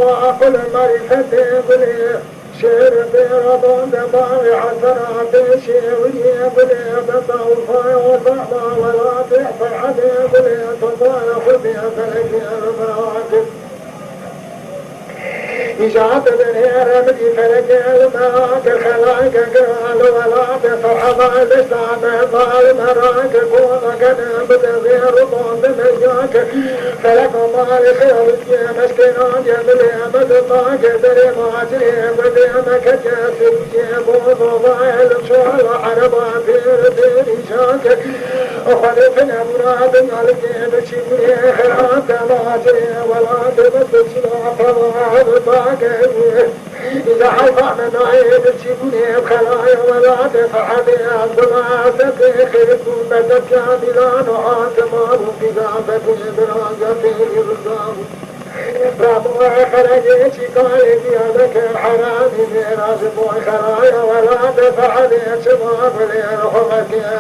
وعقل مريفة بلي شير بيرضون دباري حسنا بشي ولي بلي بطا وفاي وطعما ولا بيحفر حدي بلي تضايا خذي فلكي المراكب إجابة بالهيرة بدي فلكي المراكب خلاك قال ولا بصحبا لسنا بطال مراكب ومكان بدغير ضون بمجاك فلك مالي خيرك يا مسكنان يا بلي مدطاك دري ماجري بدي مكجاسي جيبوض ضايل شوال حربا في ريشاك وخلفنا مراد الجيب شبري خيرات ماجري ولا تبدل شلاطة وضاك إذا حفا من عيد شبري خلايا ولا تفحبي الضماسة خيرك بدك يا بلان وعاتمار بقابة براجة في الرزاق رابو خرجي شكاية بيدك الحرام ميراث بو خلايا ولا تفحبي شباب ليرحمك يا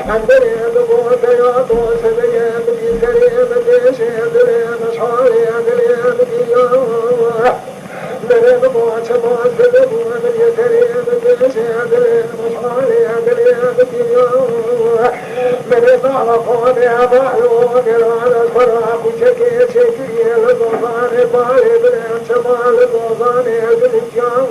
عندنا بقول يا طوس بيا بدي كريم بدي شيء بدي مشعوري بدي بدي يا بدي بقول شباب بدي بدي كريم بدي شيء بدي مشعوري بدي بدي يا بدي بعرف يا بعلو على الفراق وشكي شكي الضبان بالي بدي شمال الضبان بدي يا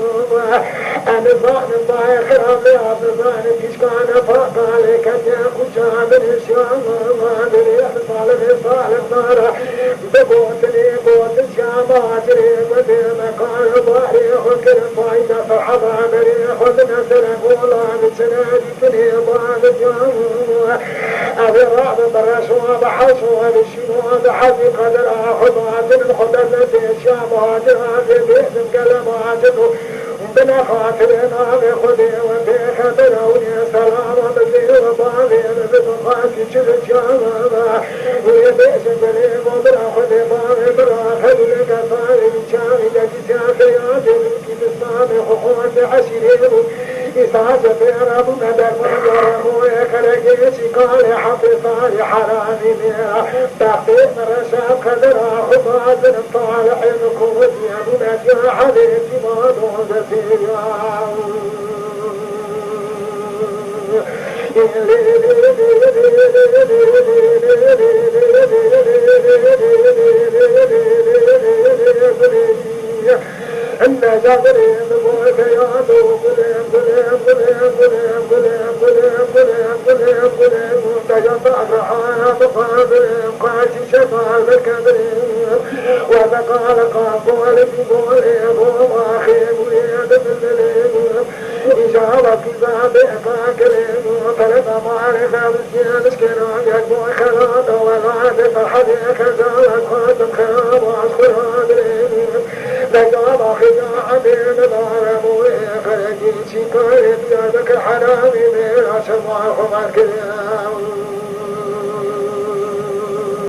أنا ظالم بايخ ربي عبدالله كشكان فقالي كتيا كشان بالإشياء ما أدري ظالم ظالم نارا ببوتني بوت الشام عجري بدي مكان باهي حكر فايدة فحضا بري خذنا سنقولا بسنادي كني بعد الجامع أبي رعب برسوا بحسوا بالشنوى بحذي قدر أحضات الخدر التي الشام عجرها بإذن كلام عجره بنا خاطرنا بخدي وفي خبروني سلام بزي وبالي بطاقاتي شرك شامبا ويبئس بلي مبرا خدي باري برا خدي كفاري شامي لكي ساقياتي لكي بسامي خخوات عشيرين إساسة في رب مدر مدرمو يكركي شكالي حفظالي حرامي ميرا تحقيق مرشاب خدرا خبات طالح الكود يمنك يا حبيبي ما دون أنا جابرين بوك يا دوب بلين بلين بلين بلين بلين بلين بلين بلين بلين تجمع رحايا بقابلين قاتي شفال الكبرين وبقال قابول بقولين بوما خيب وليد بالليل إجابة كذاب إفاكرين فلد معرفة بالجيال اسكنان يجمع خلاط والعاد فحديك زالك خاتم خياب وعسكر هادرين لقام خداع بين ضارب ويخرجي شكاية بيدك حرامي من أسمع خمار كريم